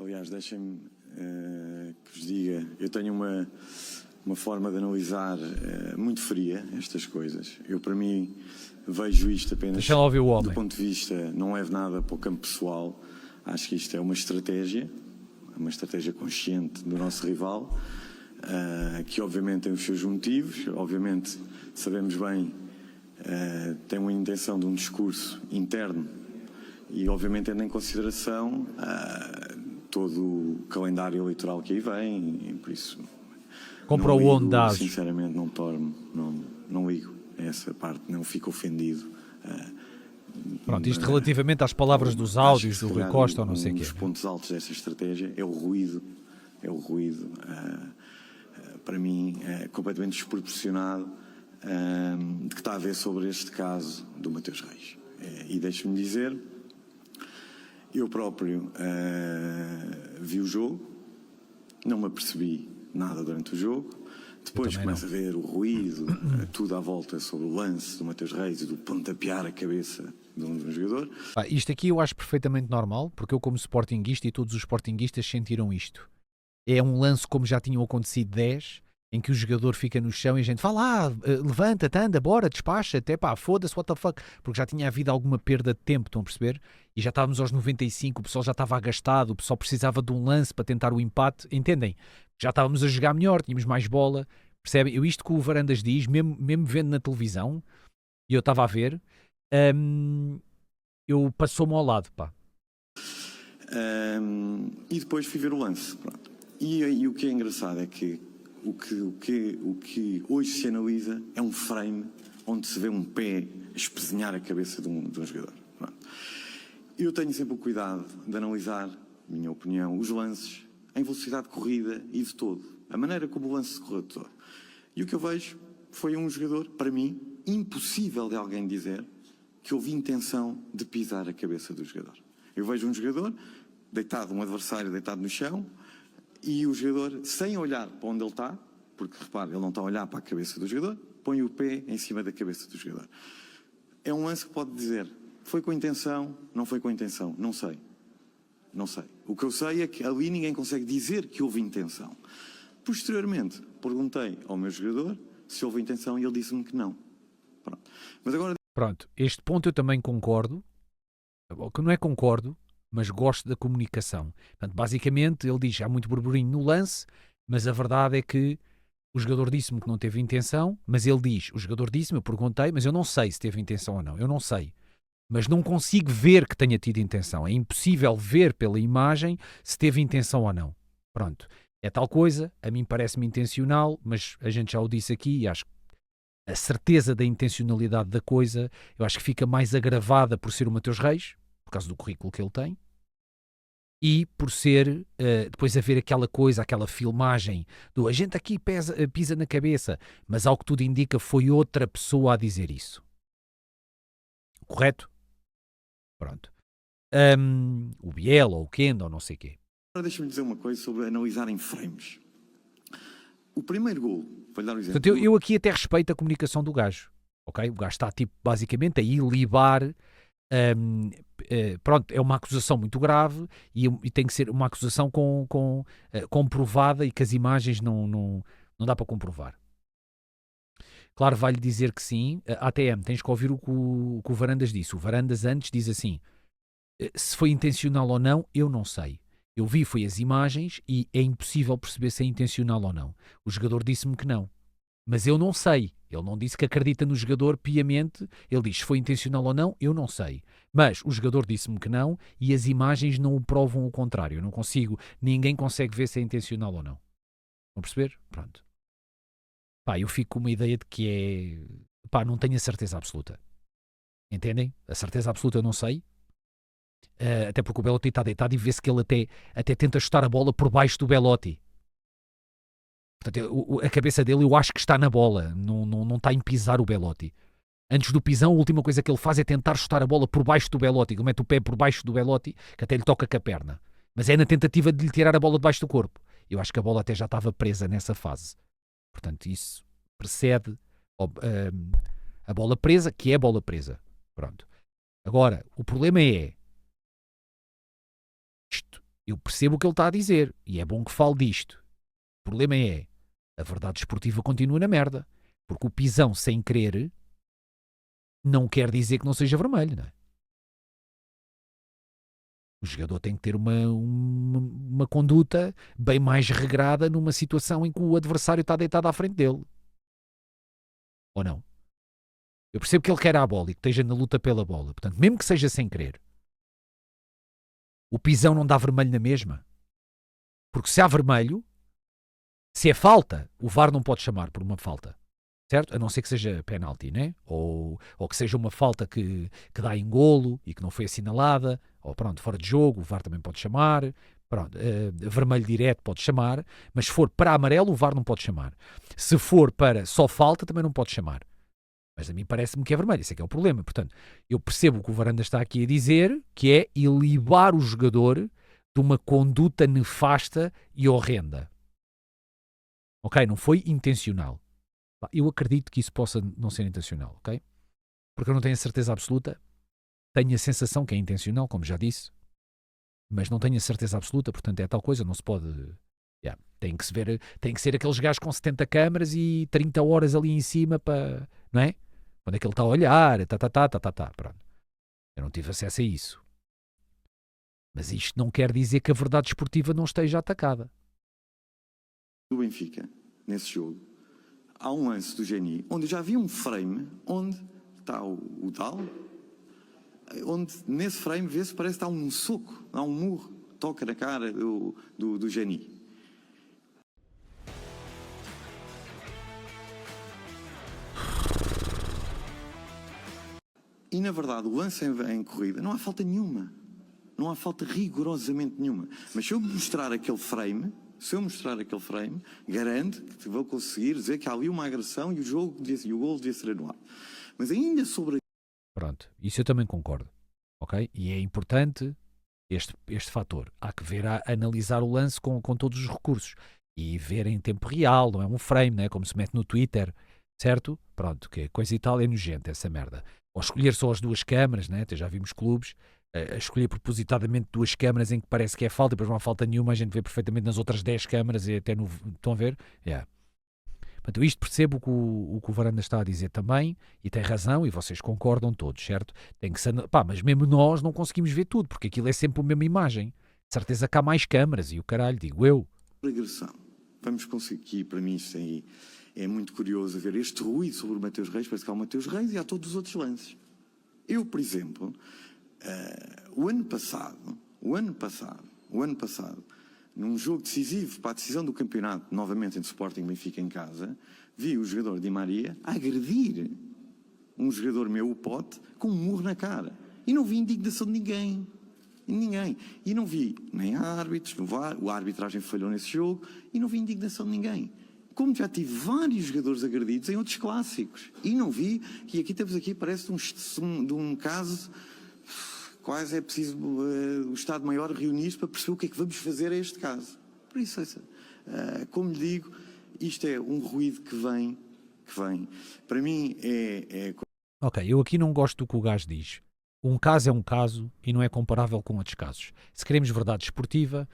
Aliás, deixem-me que vos diga, eu tenho uma forma de analisar muito fria estas coisas. Eu, para mim, vejo isto apenas do ponto de vista, não levo nada para o campo pessoal. Acho que isto é uma estratégia consciente do nosso rival, que obviamente tem os seus motivos, obviamente sabemos bem, tem uma intenção de um discurso interno e obviamente tendo em consideração todo o calendário eleitoral que aí vem, e por isso comprou o ondagem. Sinceramente não ligo a essa parte, não fico ofendido. Pronto, isto relativamente às palavras dos áudios do Rui Costa ou não sei o quê. Um dos pontos altos desta estratégia é o ruído. Para mim é completamente desproporcionado de que está a ver sobre este caso do Mateus Reis. E deixe-me dizer, eu próprio vi o jogo, não me apercebi nada durante o jogo, depois começo a ver o ruído, tudo à volta sobre o lance do Mateus Reis e do pontapear a cabeça de um jogador. Isto aqui eu acho perfeitamente normal, porque eu como sportinguista e todos os sportinguistas sentiram isto. É um lance como já tinham acontecido 10, em que o jogador fica no chão e a gente fala, levanta-te, anda, bora, despacha-te, foda-se, what the fuck, porque já tinha havido alguma perda de tempo, estão a perceber? E já estávamos aos 95, o pessoal já estava agastado, o pessoal precisava de um lance para tentar o empate, entendem? Já estávamos a jogar melhor, tínhamos mais bola, percebem? Eu isto que o Varandas diz, mesmo vendo na televisão, e eu estava a ver, eu passou-me ao lado, pá. E depois fui ver o lance, pronto. E o que é engraçado é que o que hoje se analisa é um frame onde se vê um pé espezinhar a cabeça de um jogador. Pronto. Eu tenho sempre o cuidado de analisar, na minha opinião, os lances em velocidade de corrida e de todo. A maneira como o lance se correu de todo. E o que eu vejo foi um jogador, para mim, impossível de alguém dizer que houve intenção de pisar a cabeça do jogador. Eu vejo um jogador deitado, um adversário deitado no chão, e o jogador, sem olhar para onde ele está, porque repare, ele não está a olhar para a cabeça do jogador, põe o pé em cima da cabeça do jogador. É um lance que pode dizer, foi com intenção, não foi com intenção, não sei. O que eu sei é que ali ninguém consegue dizer que houve intenção. Posteriormente, perguntei ao meu jogador se houve intenção e ele disse-me que não. Pronto. Mas agora... Pronto, este ponto eu também concordo, que não é concordo, mas gosto da comunicação. Portanto, basicamente, ele diz, há muito burburinho no lance, mas a verdade é que o jogador disse-me que não teve intenção, mas ele diz, o jogador disse-me, eu perguntei, mas eu não sei se teve intenção ou não, eu não sei. Mas não consigo ver que tenha tido intenção. É impossível ver pela imagem se teve intenção ou não. Pronto. É tal coisa, a mim parece-me intencional, mas a gente já o disse aqui e acho que a certeza da intencionalidade da coisa, eu acho que fica mais agravada por ser o Mateus Reis, por causa do currículo que ele tem, e por ser, depois haver aquela coisa, aquela filmagem do a gente aqui pisa na cabeça, mas ao que tudo indica foi outra pessoa a dizer isso. Correto? Pronto. O Biel ou o Kendo ou não sei o quê. Agora deixa-me dizer uma coisa sobre analisar em frames. O primeiro gol, vou-lhe dar um exemplo. Portanto, eu aqui até respeito a comunicação do gajo. Ok? O gajo está tipo, basicamente a ilibar. Pronto, é uma acusação muito grave e tem que ser uma acusação comprovada e que as imagens não dá para comprovar. Claro, vai-lhe dizer que sim. ATM, tens que ouvir o que o Varandas disse. O Varandas antes diz assim, se foi intencional ou não, eu não sei. Eu vi, foi as imagens e é impossível perceber se é intencional ou não. O jogador disse-me que não. Mas eu não sei. Ele não disse que acredita no jogador piamente. Ele diz se foi intencional ou não, eu não sei. Mas o jogador disse-me que não e as imagens não o provam o contrário. Eu não consigo, ninguém consegue ver se é intencional ou não. Vão perceber? Pronto. Pá, eu fico com uma ideia de que é... Pá, não tenho a certeza absoluta. Entendem? A certeza absoluta eu não sei. Até porque o Belotti está deitado e vê-se que ele até tenta chutar a bola por baixo do Belotti. Portanto, a cabeça dele eu acho que está na bola, não está em pisar o Belotti. Antes do pisão, a última coisa que ele faz é tentar chutar a bola por baixo do Belotti. Ele mete o pé por baixo do Belotti, que até lhe toca com a perna. Mas é na tentativa de lhe tirar a bola debaixo do corpo. Eu acho que a bola até já estava presa nessa fase. Portanto, isso precede a bola presa, que é a bola presa. Pronto. Agora, o problema é... Eu percebo o que ele está a dizer e é bom que fale disto. O problema é, a verdade esportiva continua na merda. Porque o pisão sem querer não quer dizer que não seja vermelho, não é? O jogador tem que ter uma conduta bem mais regrada numa situação em que o adversário está deitado à frente dele. Ou não? Eu percebo que ele quer a bola e que esteja na luta pela bola. Portanto, mesmo que seja sem querer, o pisão não dá vermelho na mesma. Porque se há vermelho, se é falta, o VAR não pode chamar por uma falta. Certo? A não ser que seja penalti, né? Ou que seja uma falta que dá engolo e que não foi assinalada, ou pronto, fora de jogo, o VAR também pode chamar, pronto, vermelho direto pode chamar, mas se for para amarelo, o VAR não pode chamar. Se for para só falta, também não pode chamar. Mas a mim parece-me que é vermelho, esse é que é o problema. Portanto, eu percebo o que o Varanda está aqui a dizer, que é ilibar o jogador de uma conduta nefasta e horrenda. Ok? Não foi intencional. Eu acredito que isso possa não ser intencional, ok? Porque eu não tenho a certeza absoluta. Tenho a sensação que é intencional, como já disse, mas não tenho a certeza absoluta, portanto é tal coisa, não se pode... Yeah. Tem que ser aqueles gajos com 70 câmaras e 30 horas ali em cima para... Não é? Quando é que ele está a olhar, pronto. Eu não tive acesso a isso. Mas isto não quer dizer que a verdade esportiva não esteja atacada. Do Benfica, nesse jogo, há um lance do Geni, onde já havia um frame, onde está o tal, onde nesse frame vê-se parece que há um soco, há um murro, toca na cara do Geni. E na verdade o lance em corrida não há falta nenhuma. Não há falta rigorosamente nenhuma. Mas se eu mostrar aquele frame, garanto que vou conseguir dizer que há ali uma agressão e o gol devia ser anulado. Mas ainda sobre... Pronto, isso eu também concordo. Ok? E é importante este fator. Há que ver, analisar o lance com todos os recursos. E ver em tempo real, não é um frame, não é? Como se mete no Twitter, certo? Pronto, que coisa e tal é nojenta essa merda. Ou escolher só as duas câmaras, né? Até já vimos clubes a escolher propositadamente duas câmaras em que parece que é falta e depois não há falta nenhuma, a gente vê perfeitamente nas outras 10 câmaras e até no... Estão a ver? Yeah. Portanto, isto percebo o que o Varanda está a dizer também e tem razão e vocês concordam todos, certo? Tem que ser... Pá, mas mesmo nós não conseguimos ver tudo porque aquilo é sempre a mesma imagem. De certeza que há mais câmaras e o caralho, digo eu. Regressão. Vamos conseguir, para mim isto aí é muito curioso ver este ruído sobre o Mateus Reis, parece que há o Mateus Reis e há todos os outros lances. Eu, por exemplo, o ano passado, num jogo decisivo para a decisão do campeonato, novamente entre Sporting e Benfica em casa, vi o jogador Di Maria agredir um jogador meu, o Pote, com um murro na cara. E não vi indignação de ninguém. E não vi nem árbitros, a arbitragem falhou nesse jogo, e não vi indignação de ninguém. Como já tive vários jogadores agredidos em outros clássicos. E não vi, e aqui temos parece de um caso, quase é preciso o Estado-Maior reunir-se para perceber o que é que vamos fazer a este caso. Por isso, como lhe digo, isto é um ruído que vem. Para mim é... Ok, eu aqui não gosto do que o gajo diz. Um caso é um caso e não é comparável com outros casos. Se queremos verdade esportiva,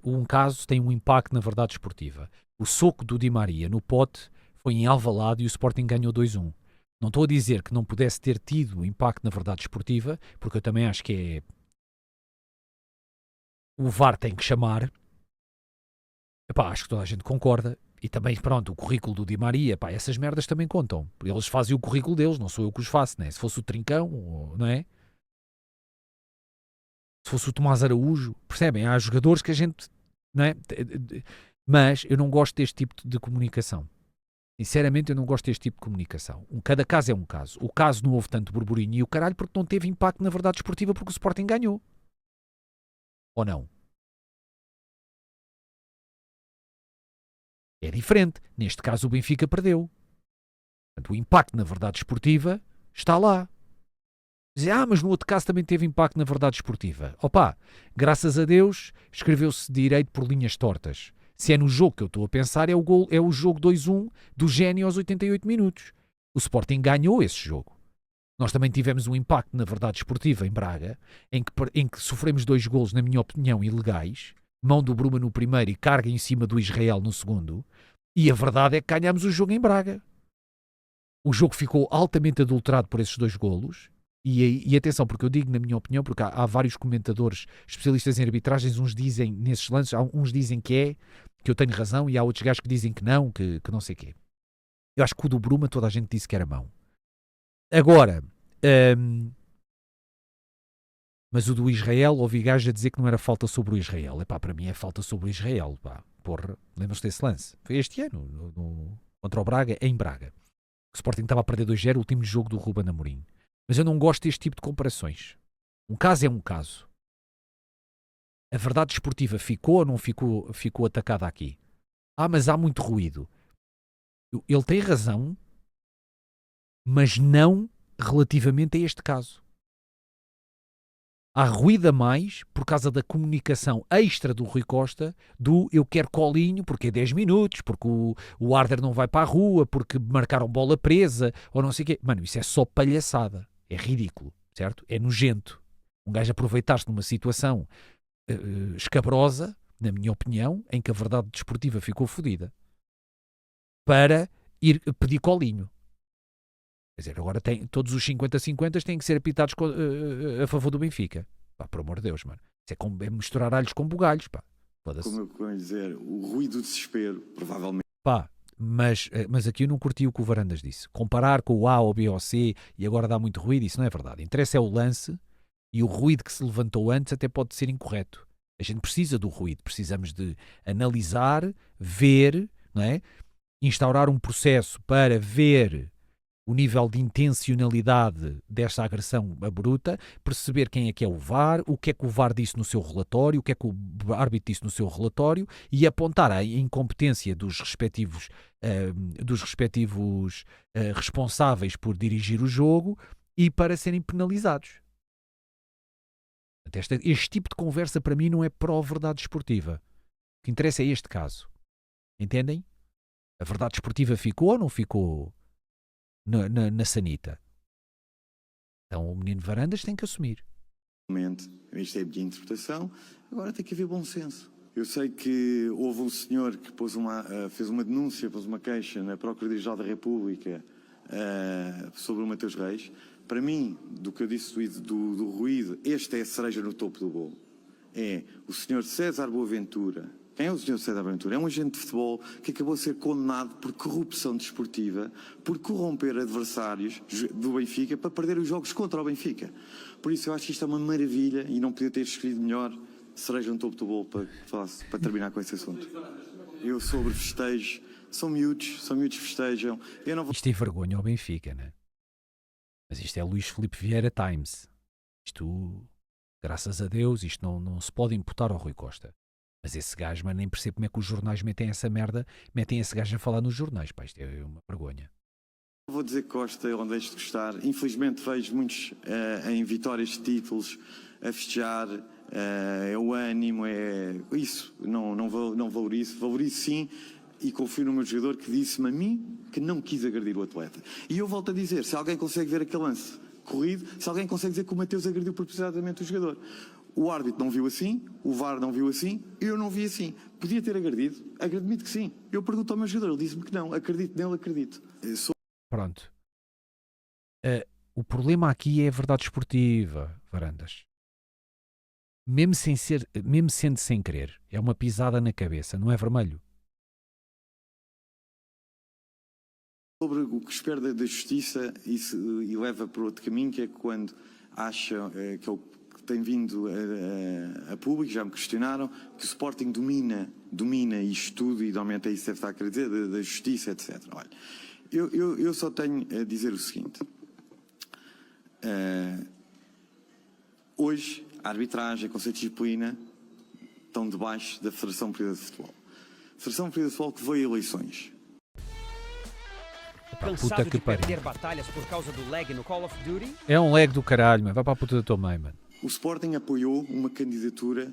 um caso tem um impacto na verdade esportiva. O soco do Di Maria no Pote foi em Alvalade e o Sporting ganhou 2-1. Não estou a dizer que não pudesse ter tido impacto na verdade esportiva, porque eu também acho que é... O VAR tem que chamar. Epá, acho que toda a gente concorda. E também, pronto, o currículo do Di Maria, pá, essas merdas também contam. Eles fazem o currículo deles, não sou eu que os faço, né? Se fosse o Trincão, não é? Se fosse o Tomás Araújo, percebem? Há jogadores que a gente, não é? Mas eu não gosto deste tipo de comunicação. Sinceramente, eu não gosto deste tipo de comunicação. Cada caso é um caso. O caso não houve tanto burburinho e o caralho porque não teve impacto na verdade esportiva porque o Sporting ganhou. Ou não? É diferente. Neste caso o Benfica perdeu. Portanto, o impacto na verdade esportiva está lá. Dizer, mas no outro caso também teve impacto na verdade esportiva. Opa, graças a Deus escreveu-se direito por linhas tortas. Se é no jogo que eu estou a pensar, é o jogo 2-1 do Geni aos 88 minutos. O Sporting ganhou esse jogo. Nós também tivemos um impacto na verdade esportiva em Braga, em que sofremos 2 golos, na minha opinião, ilegais, mão do Bruma no primeiro e carga em cima do Israel no segundo, e a verdade é que ganhámos o jogo em Braga. O jogo ficou altamente adulterado por esses 2 golos, e atenção, porque eu digo na minha opinião, porque há vários comentadores especialistas em arbitragens, uns dizem nesses lances, uns dizem que eu tenho razão, e há outros gajos que dizem que não sei o quê. Eu acho que o do Bruma toda a gente disse que era mão. Agora, mas o do Israel, ouvi gajos a dizer que não era falta sobre o Israel. Epá, para mim é falta sobre o Israel. Pá. Porra, lembras-te desse lance? Foi este ano, contra o Braga, em Braga. O Sporting estava a perder 2-0, o último jogo do Ruben Amorim. Mas eu não gosto deste tipo de comparações. Um caso é um caso. A verdade esportiva ficou ou não ficou atacada aqui? Mas há muito ruído. Ele tem razão, mas não relativamente a este caso. Há ruído a mais por causa da comunicação extra do Rui Costa, do eu quero colinho porque é 10 minutos, porque o Arder não vai para a rua, porque marcaram bola presa, ou não sei o quê. Mano, isso é só palhaçada. É ridículo, certo? É nojento. Um gajo aproveitar-se numa situação escabrosa, na minha opinião, em que a verdade desportiva ficou fodida, para ir pedir colinho. Quer dizer, agora todos os 50-50 têm que ser apitados a favor do Benfica. Pá, por amor de Deus, mano. Isso é misturar alhos com bugalhos, pá. Como eu vou dizer, o ruído do desespero, provavelmente. Pá, mas aqui eu não curti o que o Varandas disse. Comparar com o A ou B ou C e agora dá muito ruído, isso não é verdade. Interessa é o lance, e o ruído que se levantou antes até pode ser incorreto. A gente precisa do ruído, precisamos de analisar, ver, não é? Instaurar um processo para ver o nível de intencionalidade desta agressão bruta, perceber quem é que é o VAR, o que é que o VAR disse no seu relatório, o que é que o árbitro disse no seu relatório, e apontar a incompetência dos respectivos responsáveis por dirigir o jogo e para serem penalizados. Este tipo de conversa para mim não é pró-verdade esportiva. O que interessa é este caso. Entendem? A verdade esportiva ficou ou não ficou na sanita? Então o menino Varandas tem que assumir. Isto é a minha interpretação. Agora tem que haver bom senso. Eu sei que houve um senhor que fez uma denúncia, pôs uma queixa na Procuradoria-Geral da República sobre o Mateus Reis. Para mim, do que eu disse do ruído, esta é a cereja no topo do bolo. É o senhor César Boaventura. Quem é o senhor César Boaventura? É um agente de futebol que acabou de ser condenado por corrupção desportiva, por corromper adversários do Benfica para perder os jogos contra o Benfica. Por isso eu acho que isto é uma maravilha e não podia ter escrito melhor cereja no topo do bolo para terminar com esse assunto. Eu sobre festejos, são miúdos festejam. Eu não vou... Isto é vergonha ao Benfica, né? Mas isto é Luís Filipe Vieira Times. Isto, graças a Deus, isto não se pode imputar ao Rui Costa. Mas esse gajo, nem percebo como é que os jornais metem essa merda, metem esse gajo a falar nos jornais. Pá, isto é uma vergonha. Vou dizer que gosto, eu não deixo de gostar. Infelizmente vejo muitos em vitórias de títulos a festejar, é o ânimo, é isso. Não valorizo. Valorizo sim, e confio no meu jogador que disse-me a mim que não quis agredir o atleta. E eu volto a dizer, se alguém consegue ver aquele lance corrido, se alguém consegue dizer que o Mateus agrediu propositadamente o jogador. O árbitro não viu assim, o VAR não viu assim, eu não vi assim. Podia ter agredido? Admito que sim. Eu pergunto ao meu jogador, ele disse-me que não. Acredito nele, acredito. Pronto. O problema aqui é a verdade esportiva, Varandas. Mesmo sendo sem querer. É uma pisada na cabeça, não é vermelho? Sobre o que espero da justiça e leva para outro caminho, que é quando acha que é o que tem vindo a público, já me questionaram, que o Sporting domina isto tudo, e normalmente é isso que deve estar a querer dizer, da justiça, etc. Olha, eu só tenho a dizer o seguinte. Hoje, a arbitragem, o Conselho de Disciplina estão debaixo da Federação Portuguesa de Futebol. A Federação Portuguesa de Futebol que veio a eleições. Cansado de perder batalhas por causa do lag no Call of Duty? É um lag do caralho, mano. Vai para a puta da tua mãe, mano. O Sporting apoiou uma candidatura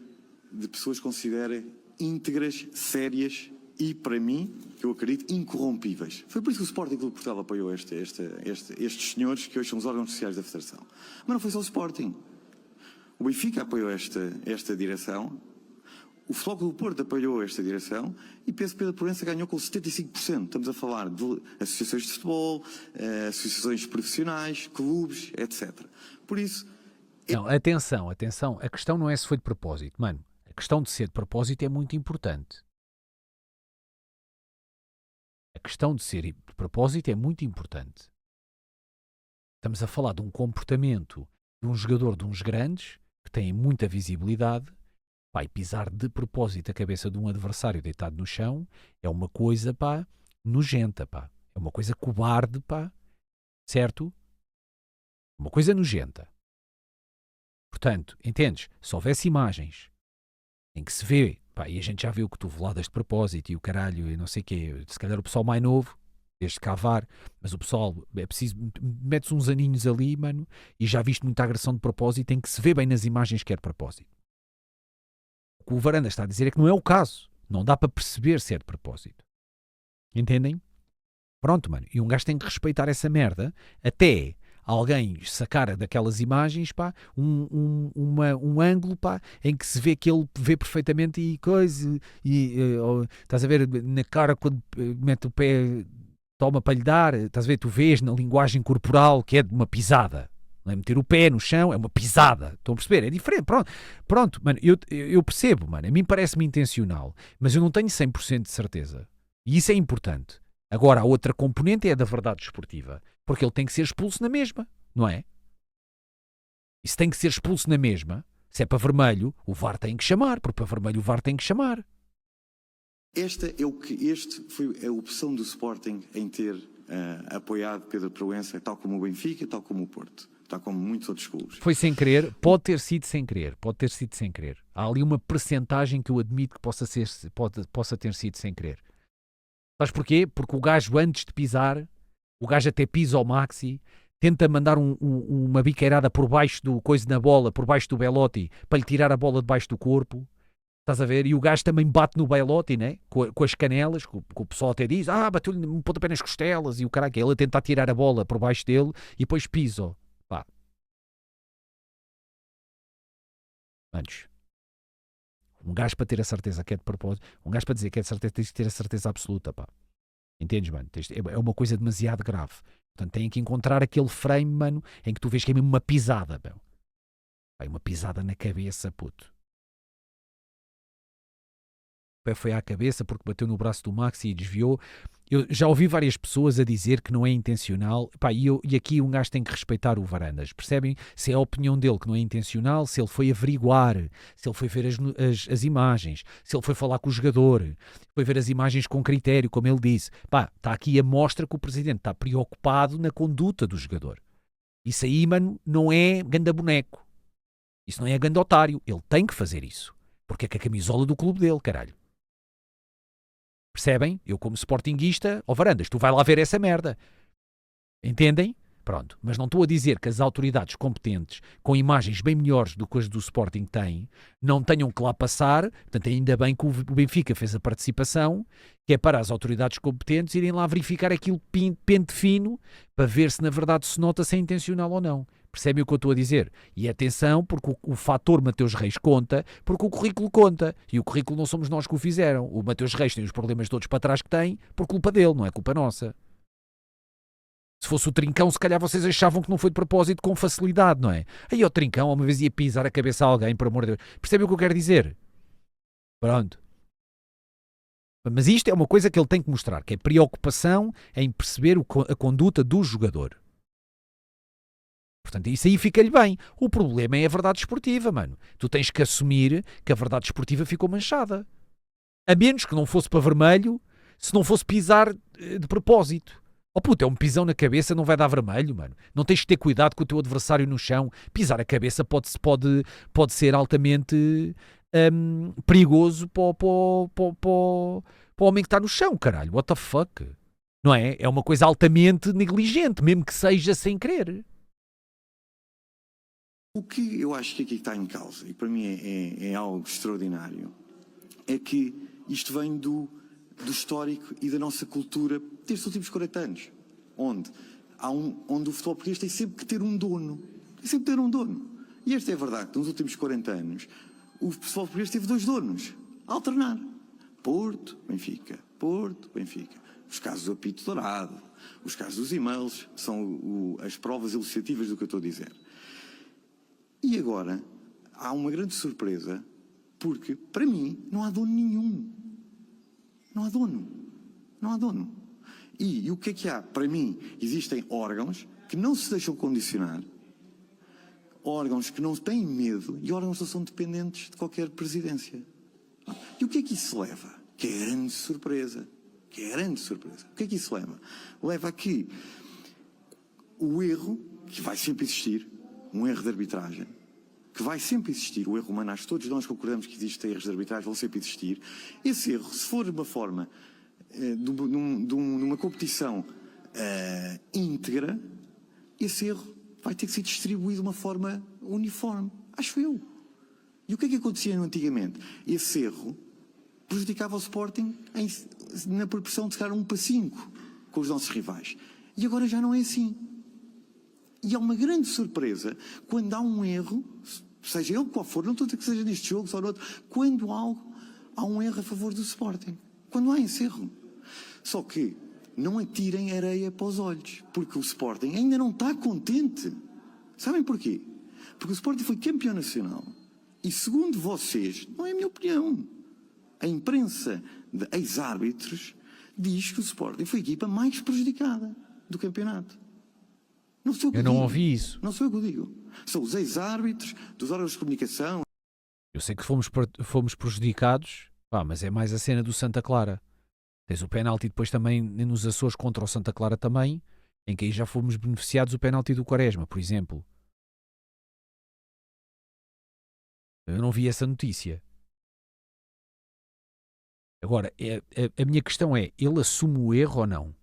de pessoas que considera íntegras, sérias e, para mim, que eu acredito, incorrompíveis. Foi por isso que o Sporting Clube de Portugal apoiou estes senhores que hoje são os órgãos sociais da Federação. Mas não foi só o Sporting. O Benfica apoiou esta direção, o Futebol Clube do Porto apoiou esta direção e PSP da Proença ganhou com 75%. Estamos a falar de associações de futebol, associações profissionais, clubes, etc. Por isso... Não, atenção. A questão não é se foi de propósito. Mano, a questão de ser de propósito é muito importante. A questão de ser de propósito é muito importante. Estamos a falar de um comportamento de um jogador de uns grandes que tem muita visibilidade. Pá, e pisar de propósito a cabeça de um adversário deitado no chão é uma coisa, pá, nojenta, pá. É uma coisa cobarde, pá. Certo? Uma coisa nojenta. Portanto, entendes? Se houvesse imagens em que se vê, pá, e a gente já viu cotoveladas de propósito e o caralho e não sei o quê, se calhar o pessoal mais novo, desde cavar, mas o pessoal, é preciso, metes uns aninhos ali, mano, e já viste muita agressão de propósito em que se vê bem nas imagens que é de propósito. O que o Varanda está a dizer é que não é o caso. Não dá para perceber se é de propósito. Entendem? Pronto, mano. E um gajo tem que respeitar essa merda até alguém sacar daquelas imagens, pá, um ângulo, pá, em que se vê que ele vê perfeitamente e coisa, estás a ver na cara quando mete o pé, toma para lhe dar, estás a ver, tu vês na linguagem corporal que é de uma pisada. Não é meter o pé no chão, é uma pisada. Estão a perceber? É diferente. Pronto, mano, eu percebo, mano. A mim parece-me intencional, mas eu não tenho 100% de certeza. E isso é importante. Agora, a outra componente é a da verdade desportiva. Porque ele tem que ser expulso na mesma, não é? E se tem que ser expulso na mesma, se é para vermelho, o VAR tem que chamar. Porque para vermelho o VAR tem que chamar. Este foi a opção do Sporting em ter apoiado Pedro Proença, tal como o Benfica, tal como o Porto. Tal como muitos outros clubes. Foi sem querer, pode ter sido sem querer. Há ali uma percentagem que eu admito que possa ter sido sem querer. Sabes porquê? Porque o gajo antes de pisar, o gajo até pisa ao maxi, tenta mandar uma biqueirada por baixo do coisa na bola, por baixo do Belotti, para lhe tirar a bola debaixo do corpo. Estás a ver? E o gajo também bate no Belotti, né? Com as canelas, que o pessoal até diz, bateu-lhe um pontapé nas costelas, e o caralho, ele a tentar tirar a bola por baixo dele, e depois pisa. Pá. Antes. Um gajo para ter a certeza que é de propósito, um gajo para dizer que é de certeza, tens de ter a certeza absoluta, pá. Entendes, mano? É uma coisa demasiado grave. Portanto, tem que encontrar aquele frame, mano, em que tu vês que é mesmo uma pisada, meu. Pá, uma pisada na cabeça, puto. O pé foi à cabeça porque bateu no braço do Maxi e desviou. Eu já ouvi várias pessoas a dizer que não é intencional. Pá, e aqui um gajo tem que respeitar o Varandas. Percebem? Se é a opinião dele que não é intencional, se ele foi averiguar, se ele foi ver as imagens, se ele foi falar com o jogador, foi ver as imagens com critério, como ele disse. Pá, está aqui a mostra que o presidente está preocupado na conduta do jogador. Isso aí, mano, não é ganda boneco. Isso não é ganda otário. Ele tem que fazer isso. Porque é que a camisola do clube dele, caralho. Percebem? Eu como sportinguista, Varandas, tu vai lá ver essa merda. Entendem? Pronto. Mas não estou a dizer que as autoridades competentes, com imagens bem melhores do que as do Sporting têm, não tenham que lá passar. Portanto, ainda bem que o Benfica fez a participação, que é para as autoridades competentes irem lá verificar aquilo pente fino, para ver se na verdade se nota se é intencional ou não. Percebem o que eu estou a dizer? E atenção, porque o fator Mateus Reis conta, porque o currículo conta. E o currículo não somos nós que o fizeram. O Mateus Reis tem os problemas todos para trás que tem, por culpa dele, não é culpa nossa. Se fosse o Trincão, se calhar vocês achavam que não foi de propósito com facilidade, não é? Aí o Trincão, uma vez ia pisar a cabeça a alguém, por amor de Deus. Percebem o que eu quero dizer? Pronto. Mas isto é uma coisa que ele tem que mostrar, que é preocupação em perceber a conduta do jogador. Portanto, isso aí fica-lhe bem. O problema é a verdade esportiva, mano. Tu tens que assumir que a verdade esportiva ficou manchada. A menos que não fosse para vermelho, se não fosse pisar de propósito. Oh puto, é um pisão na cabeça, não vai dar vermelho, mano. Não tens que ter cuidado com o teu adversário no chão. Pisar a cabeça pode ser altamente perigoso para o homem que está no chão, caralho. What the fuck? Não é? É uma coisa altamente negligente, mesmo que seja sem querer. O que eu acho que aqui está em causa, e para mim é algo extraordinário, é que isto vem do histórico e da nossa cultura destes últimos 40 anos, onde o futebol português tem sempre que ter um dono. Tem sempre que ter um dono. E esta é a verdade, que nos últimos 40 anos o futebol português teve 2 donos, a alternar. Porto, Benfica. Porto, Benfica. Os casos do apito dourado, os casos dos e-mails, são as provas ilustrativas do que eu estou a dizer. E agora, há uma grande surpresa, porque, para mim, não há dono nenhum. Não há dono. Não há dono. E o que há? Para mim, existem órgãos que não se deixam condicionar, órgãos que não têm medo e órgãos que não são dependentes de qualquer presidência. E o que é que isso leva? Que é grande surpresa. Que é grande surpresa. O que é que isso leva? Leva a que o erro, que vai sempre existir, um erro de arbitragem, que vai sempre existir, o erro humano, acho que todos nós concordamos que existem erros de arbitragem, vão sempre existir. Esse erro, se for de uma forma, numa competição íntegra, esse erro vai ter que ser distribuído de uma forma uniforme. Acho eu. E o que é que acontecia antigamente? Esse erro prejudicava o Sporting na proporção de ficar 1-5 com os nossos rivais. E agora já não é assim. E é uma grande surpresa quando há um erro, seja ele qual for, não estou a dizer que seja neste jogo, só no outro, quando há um erro a favor do Sporting. Quando há esse erro. Só que não atirem areia para os olhos, porque o Sporting ainda não está contente. Sabem porquê? Porque o Sporting foi campeão nacional. E segundo vocês, não é a minha opinião, a imprensa de ex-árbitros diz que o Sporting foi a equipa mais prejudicada do campeonato. Não sou eu que Eu não digo. ouvi isso. Não sou eu que o digo. São os ex-árbitros dos órgãos de comunicação. Eu sei que fomos prejudicados, mas é mais a cena do Santa Clara. Tens o penalti depois também nos Açores contra o Santa Clara também, em que aí já fomos beneficiados o penalti do Quaresma, por exemplo. Eu não vi essa notícia. Agora, a minha questão é, ele assume o erro ou não?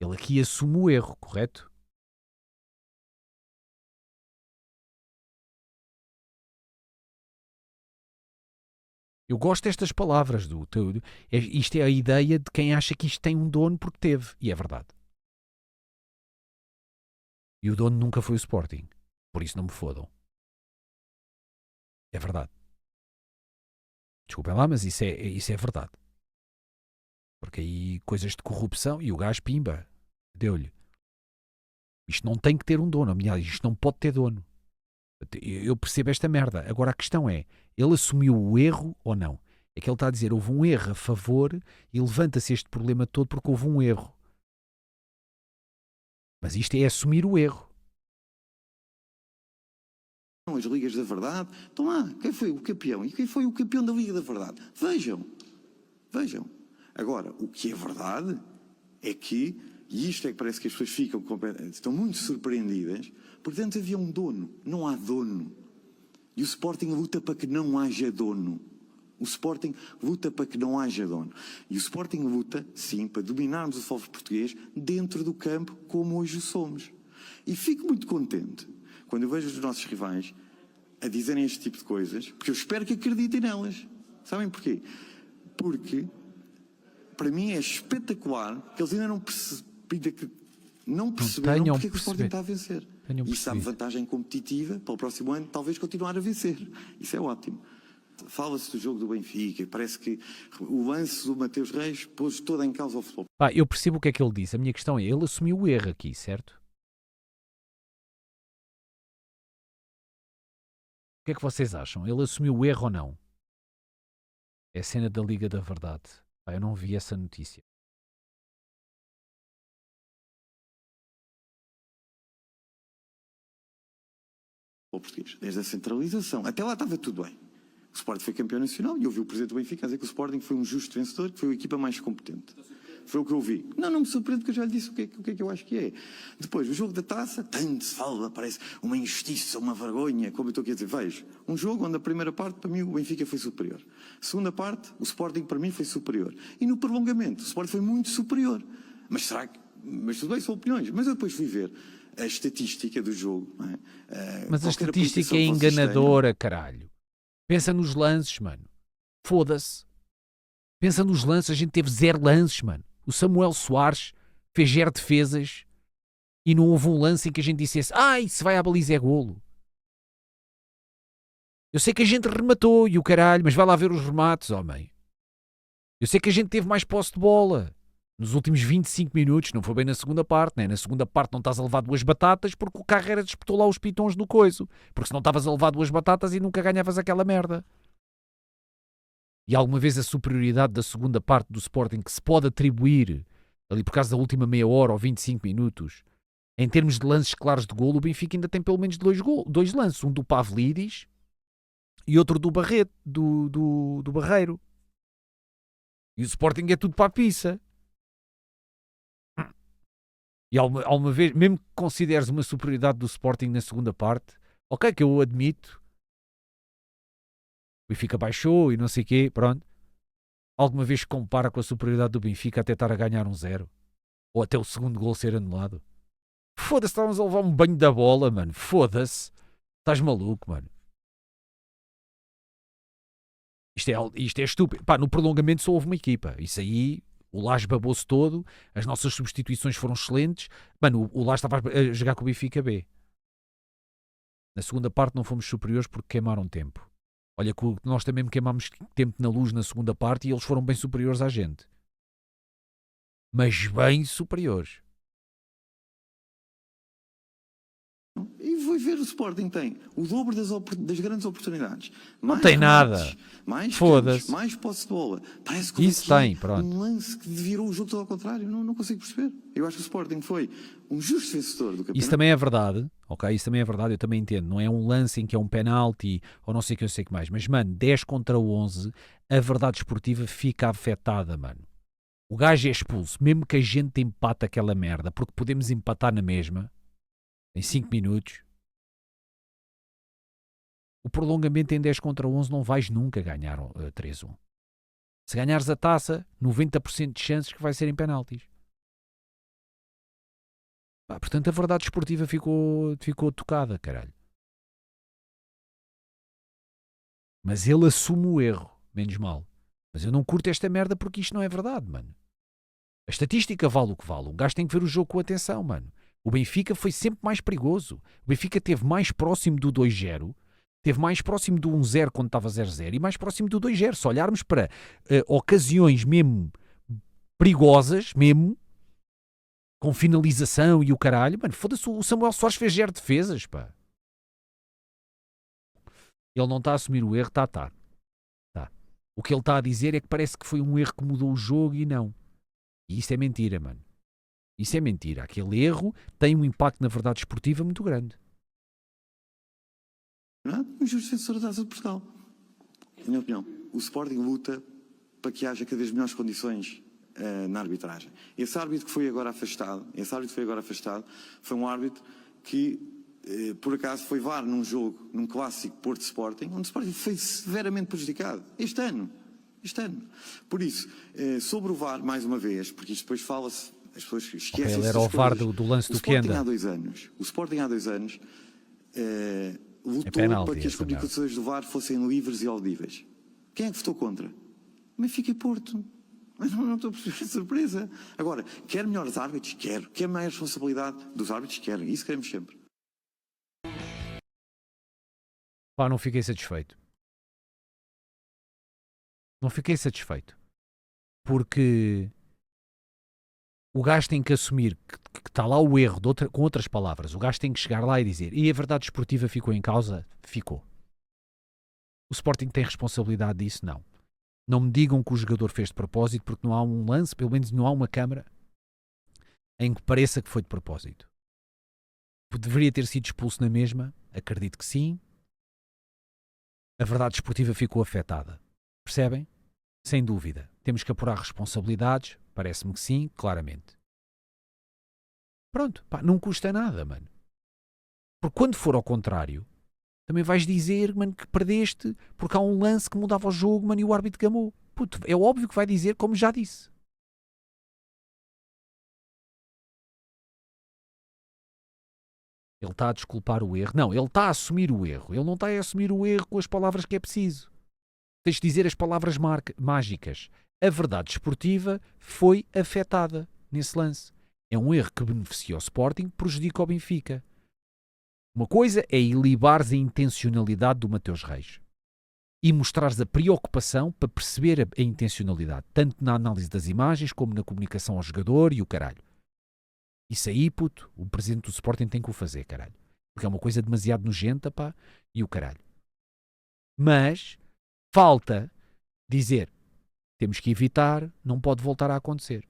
Ele aqui assume o erro, correto? Eu gosto destas palavras. Isto é a ideia de quem acha que isto tem um dono porque teve. E é verdade. E o dono nunca foi o Sporting. Por isso não me fodam. É verdade. Desculpem lá, mas isso é verdade. Porque aí coisas de corrupção e o gajo pimba. Deu-lhe. Isto não tem que ter um dono. Aliás, isto não pode ter dono. Eu percebo esta merda. Agora a questão é, ele assumiu o erro ou não? É que ele está a dizer, houve um erro a favor e levanta-se este problema todo porque houve um erro. Mas isto é assumir o erro. As Ligas da Verdade, estão lá, quem foi o campeão e quem foi o campeão da Liga da Verdade. Vejam. Agora, o que é verdade é que, e isto é que parece que as pessoas estão muito surpreendidas, porque antes havia um dono, não há dono. E o Sporting luta para que não haja dono. O Sporting luta para que não haja dono. E o Sporting luta, sim, para dominarmos o futebol português dentro do campo como hoje o somos. E fico muito contente quando eu vejo os nossos rivais a dizerem este tipo de coisas, porque eu espero que acreditem nelas. Sabem porquê? Porque, para mim, é espetacular que eles ainda não perceberam porque é que o Sporting está a vencer. E isso dá vantagem competitiva para o próximo ano, talvez continuar a vencer. Isso é ótimo. Fala-se do jogo do Benfica, parece que o lance do Mateus Reis pôs toda em causa o futebol. Eu percebo o que é que ele disse. A minha questão é, ele assumiu o erro aqui, certo? O que é que vocês acham? Ele assumiu o erro ou não? É a cena da Liga da Verdade. Eu não vi essa notícia. Português, desde a centralização. Até lá estava tudo bem. O Sporting foi campeão nacional e eu vi o presidente do Benfica a dizer que o Sporting foi um justo vencedor, que foi a equipa mais competente. Foi o que eu vi. Não me surpreende porque eu já lhe disse o que é que eu acho que é. Depois, o jogo da taça, tanto se fala, parece uma injustiça, uma vergonha, como eu estou aqui a dizer. Vejo, um jogo onde a primeira parte, para mim, o Benfica foi superior. A segunda parte, o Sporting, para mim, foi superior. E no prolongamento, o Sporting foi muito superior. Mas será que... Mas tudo bem, são opiniões. Mas eu depois fui ver a estatística do jogo. Não é? Mas a estatística é enganadora, caralho. Pensa nos lances, mano. Foda-se. Pensa nos lances, a gente teve 0 lances, mano. O Samuel Soares fez 0 defesas e não houve um lance em que a gente dissesse ai, se vai à baliza é golo. Eu sei que a gente rematou e o caralho, mas vai lá ver os remates, homem. Eu sei que a gente teve mais posse de bola nos últimos 25 minutos, não foi bem na segunda parte, né? Na segunda parte não estás a levar 2 batatas porque o Carreira disputou lá os pitons no coiso. Porque senão estavas a levar 2 batatas e nunca ganhavas aquela merda. E alguma vez a superioridade da segunda parte do Sporting que se pode atribuir ali por causa da última meia hora ou 25 minutos, em termos de lances claros de golo, o Benfica ainda tem pelo menos 2 lances. Um do Pavlidis e outro do Barreto, do Barreiro. E o Sporting é tudo para a pizza. E alguma vez, mesmo que consideres uma superioridade do Sporting na segunda parte, ok, que eu admito, o Benfica baixou e não sei o quê, pronto. Alguma vez compara com a superioridade do Benfica até estar a ganhar 1-0? Ou até o segundo gol ser anulado? Foda-se, estávamos a levar um banho da bola, mano. Foda-se. Estás maluco, mano. Isto é estúpido. Pá, no prolongamento só houve uma equipa. Isso aí, o Lage babou-se todo, as nossas substituições foram excelentes. Mano, o Lage estava a jogar com o Benfica B. Na segunda parte não fomos superiores porque queimaram tempo. Olha que nós também queimámos tempo na luz na segunda parte e eles foram bem superiores à gente. Mas bem superiores. E foi ver o Sporting tem o dobro das grandes oportunidades. Não tem nada. Mais Foda-se. campos, mais posse de bola. Parece que Isso tem, pronto. um lance que virou o jogo todo ao contrário. Não consigo perceber. Eu acho que o Sporting foi um justo vencedor do campeonato. Isso também é verdade, ok? Isso também é verdade, eu também entendo. Não é um lance em que é um penalti ou não sei o que eu sei que mais. Mas, mano, 10 contra 11, a verdade esportiva fica afetada, mano. O gajo é expulso, mesmo que a gente empate aquela merda, porque podemos empatar na mesma, em 5 minutos. O prolongamento em 10 contra 11 não vais nunca ganhar 3-1. Se ganhares a taça, 90% de chances que vai ser em penaltis. Pá, portanto, a verdade esportiva ficou tocada, caralho. Mas ele assume o erro, menos mal. Mas eu não curto esta merda porque isto não é verdade, mano. A estatística vale o que vale. Um gajo tem que ver o jogo com atenção, mano. O Benfica foi sempre mais perigoso. O Benfica esteve mais próximo do 2-0, esteve mais próximo do 1-0 quando estava 0-0 e mais próximo do 2-0. Se olharmos para ocasiões mesmo perigosas, mesmo, com finalização e o caralho, mano, foda-se, o Samuel Soares fez 0 defesas, pá. Ele não está a assumir o erro, tá. O que ele está a dizer é que parece que foi um erro que mudou o jogo e não. E isso é mentira, mano. Isso é mentira. Aquele erro tem um impacto na verdade esportiva muito grande. Um justo vencedor da Taça de Portugal. Na minha opinião, o Sporting luta para que haja cada vez melhores condições na arbitragem. Esse árbitro que foi agora afastado, foi um árbitro que, por acaso, foi VAR num jogo, num clássico Porto Sporting, onde o Sporting foi severamente prejudicado. Este ano. Por isso, sobre o VAR, mais uma vez, porque isto depois fala-se, as pessoas esquecem. Ele era o VAR do lance do Kenda. O Sporting há 2 anos lutou penalti, para que as comunicações do VAR fossem livres e audíveis. Quem é que votou contra? Benfica e Porto. Mas não estou a perceber a surpresa. Agora, quer melhores árbitros? Quero. Quer maior responsabilidade dos árbitros? Quero. Isso queremos sempre. Pá, não fiquei satisfeito. Porque o gajo tem que assumir que está lá o erro, com outras palavras. O gajo tem que chegar lá e dizer: e a verdade esportiva ficou em causa? Ficou. O Sporting tem responsabilidade disso? Não. Não me digam que o jogador fez de propósito, porque não há um lance, pelo menos não há uma câmara em que pareça que foi de propósito. Deveria ter sido expulso na mesma? Acredito que sim. A verdade esportiva ficou afetada. Percebem? Sem dúvida. Temos que apurar responsabilidades? Parece-me que sim, claramente. Pronto, pá, não custa nada, mano. Porque quando for ao contrário, também vais dizer, mano, que perdeste porque há um lance que mudava o jogo, mano, e o árbitro gamou. Puto, é óbvio que vai dizer, como já disse. Ele está a desculpar o erro. Não, ele está a assumir o erro. Ele não está a assumir o erro com as palavras que é preciso. Tens de dizer as palavras mágicas. A verdade esportiva foi afetada nesse lance. É um erro que beneficia o Sporting, prejudica o Benfica. Uma coisa é ilibares a intencionalidade do Mateus Reis e mostrares a preocupação para perceber a intencionalidade, tanto na análise das imagens como na comunicação ao jogador e o caralho. Isso aí, puto, o presidente do Sporting tem que o fazer, caralho. Porque é uma coisa demasiado nojenta, pá, e o caralho. Mas falta dizer, temos que evitar, não pode voltar a acontecer.